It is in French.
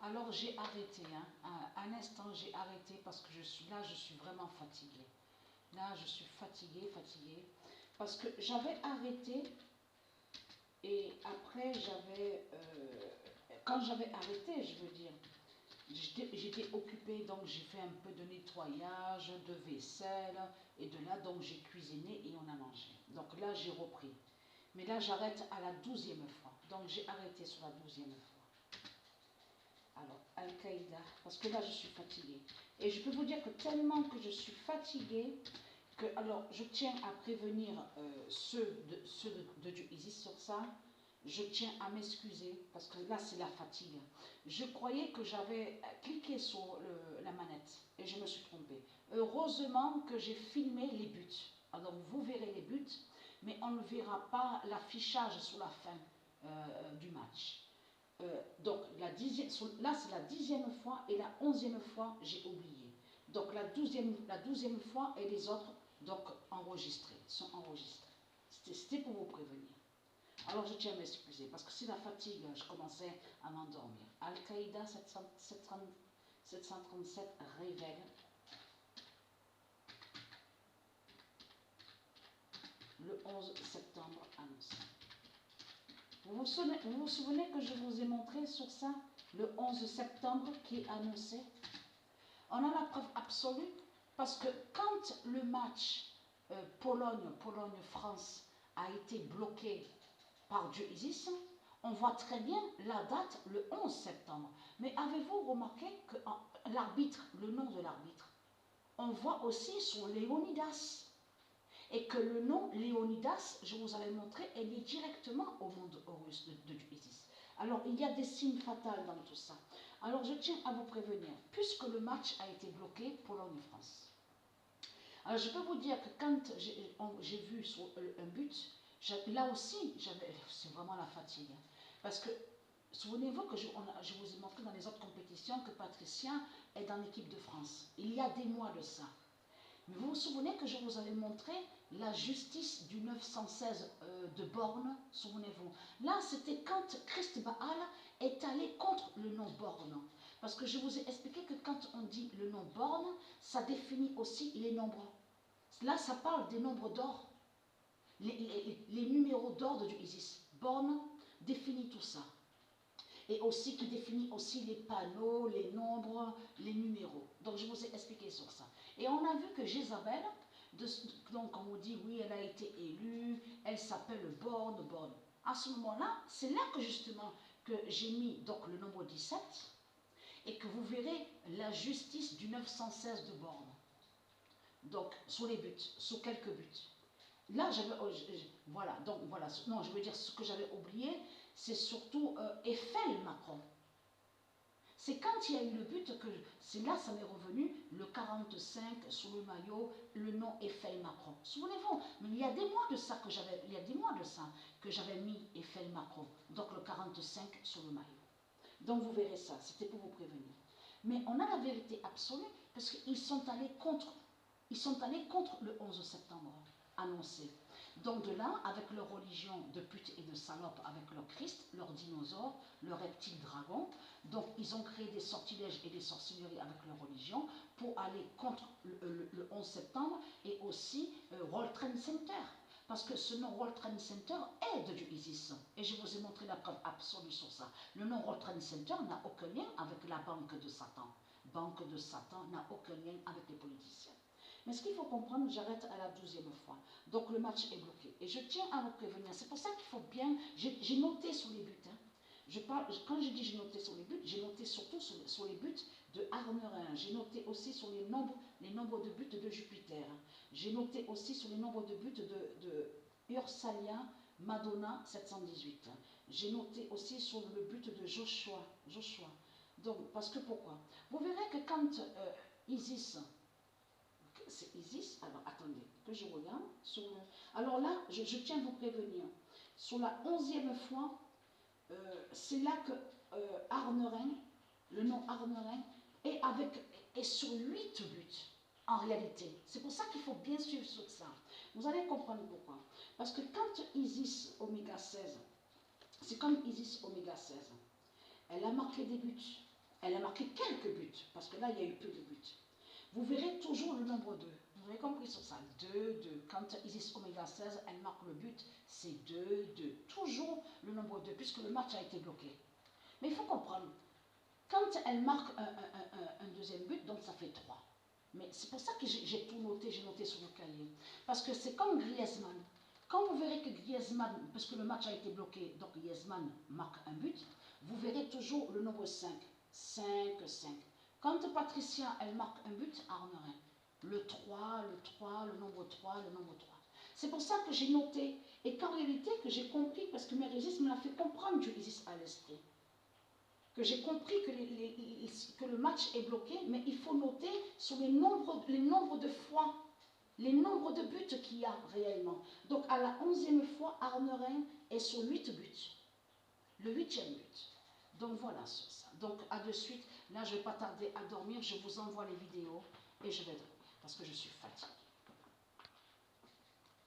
Alors j'ai arrêté, hein. Un instant j'ai arrêté parce que je suis vraiment fatiguée. Là, je suis fatiguée. Parce que j'avais arrêté et après quand j'avais arrêté, je veux dire, j'étais occupée, donc j'ai fait un peu de nettoyage, de vaisselle, et de là, donc j'ai cuisiné et on a mangé. Donc là, j'ai repris. Mais là, j'arrête à la 12e fois. Donc j'ai arrêté sur la 12e fois. Alors, Al-Qaïda, parce que là, je suis fatiguée. Et je peux vous dire que tellement que je suis fatiguée, que, alors, je tiens à prévenir ceux de Dieu Isis sur ça. Je tiens à m'excuser parce que là, c'est la fatigue. Je croyais que j'avais cliqué sur la manette et je me suis trompée. Heureusement que j'ai filmé les buts. Alors, vous verrez les buts, mais on ne verra pas l'affichage sur la fin du match. Donc, là, c'est la 10e fois et la 11e fois, j'ai oublié. Donc, la 12e fois et les autres, donc, sont enregistrés. C'était pour vous prévenir. Alors, je tiens à m'excuser parce que c'est la fatigue, je commençais à m'endormir. Al-Qaïda 737 révèle le 11 septembre annoncé. Vous vous souvenez que je vous ai montré sur ça, le 11 septembre qui est annoncé? On a la preuve absolue parce que quand le match Pologne-France a été bloqué par Dieu Isis, on voit très bien la date, le 11 septembre. Mais avez-vous remarqué que l'arbitre, le nom de l'arbitre, on voit aussi sur Léonidas. Et que le nom Léonidas, je vous avais montré, est lié directement au monde russe de Dieu Isis. Alors, il y a des signes fatals dans tout ça. Alors, je tiens à vous prévenir, puisque le match a été bloqué, Pologne-France. Alors, je peux vous dire que quand j'ai vu sur un but, là aussi, c'est vraiment la fatigue. Parce que, souvenez-vous que je vous ai montré dans les autres compétitions que Patricia est dans l'équipe de France. Il y a des mois de ça. Mais vous vous souvenez que je vous avais montré la justice du 916 de Borne, souvenez-vous. Là, c'était quand Christ Baal est allé contre le nom Borne. Parce que je vous ai expliqué que quand on dit le nom Borne, ça définit aussi les nombres. Là, ça parle des nombres d'or. Les numéros d'or de Isis. Borne définit tout ça. Et aussi qui définit aussi les panneaux, les nombres, les numéros. Donc je vous ai expliqué sur ça. Et on a vu que Jézabel, donc on vous dit oui, elle a été élue, elle s'appelle Borne. À ce moment-là, c'est là que justement que j'ai mis donc le nombre 17 et que vous verrez la justice du 916 de Borne. Donc sur les buts, sur quelques buts. Là, voilà, donc voilà, non, je veux dire, ce que j'avais oublié, c'est surtout Eiffel-Macron. C'est quand il y a eu le but que, c'est là, ça m'est revenu, le 45 sur le maillot, le nom Eiffel-Macron. Souvenez-vous, mais il y a des mois de ça que j'avais mis Eiffel-Macron, donc le 45 sur le maillot. Donc vous verrez ça, c'était pour vous prévenir. Mais on a la vérité absolue, parce qu'ils sont allés contre le 11 septembre annoncé. Donc de là, avec leur religion de pute et de salope, avec leur Christ, leur dinosaure, leur reptile dragon, donc ils ont créé des sortilèges et des sorcelleries avec leur religion pour aller contre le 11 septembre et aussi World Trade Center. Parce que ce nom World Trade Center est de Dieu Isis. Et je vous ai montré la preuve absolue sur ça. Le nom World Trade Center n'a aucun lien avec la banque de Satan. Banque de Satan n'a aucun lien avec les politiciens. Mais ce qu'il faut comprendre, j'arrête à la 12e fois. Donc le match est bloqué. Et je tiens à vous prévenir. C'est pour ça qu'il faut bien... J'ai noté sur les buts. Quand je dis j'ai noté sur les buts, j'ai noté surtout sur les buts de Arnerin. J'ai noté aussi sur les nombres de buts de Jupiter. J'ai noté aussi sur les nombres de buts de Ursalia Madonna 718. J'ai noté aussi sur le but de Joshua. Donc, parce que pourquoi? Vous verrez que quand Isis... C'est Isis, alors attendez, que je regarde. Alors là, je tiens à vous prévenir. Sur la 11e fois, c'est là que Arnerin, le nom Arnerin, est sur 8 buts, en réalité. C'est pour ça qu'il faut bien suivre sur ça. Vous allez comprendre pourquoi. Parce que quand Isis Oméga 16, c'est comme Isis Oméga 16, elle a marqué des buts, Elle a marqué quelques buts, parce que là, il y a eu peu de buts. Vous verrez toujours le nombre 2. Vous avez compris sur ça. 2, 2. Quand Isis Omega 16, elle marque le but, c'est 2, 2. Toujours le nombre 2, puisque le match a été bloqué. Mais il faut comprendre, quand elle marque un deuxième but, donc ça fait 3. Mais c'est pour ça que j'ai tout noté, j'ai noté sur le cahier. Parce que c'est comme Griezmann. Quand vous verrez que Griezmann, parce que le match a été bloqué, donc Griezmann marque un but, vous verrez toujours le nombre 5. 5, 5. Quand Patricia, elle marque un but, Arnerin. Le 3, le 3, le nombre 3, le nombre 3. C'est pour ça que j'ai noté. Et qu'en réalité, que j'ai compris, parce que Mérégis me l'a fait comprendre, je Isis à l'esprit. Que j'ai compris que le match est bloqué, mais il faut noter sur les nombres de fois, les nombres de buts qu'il y a réellement. Donc à la 11e fois, Arnerin est sur 8 buts. Le 8e but. Donc voilà sur ça. Donc à de suite, là je ne vais pas tarder à dormir, je vous envoie les vidéos et je vais dormir parce que je suis fatiguée.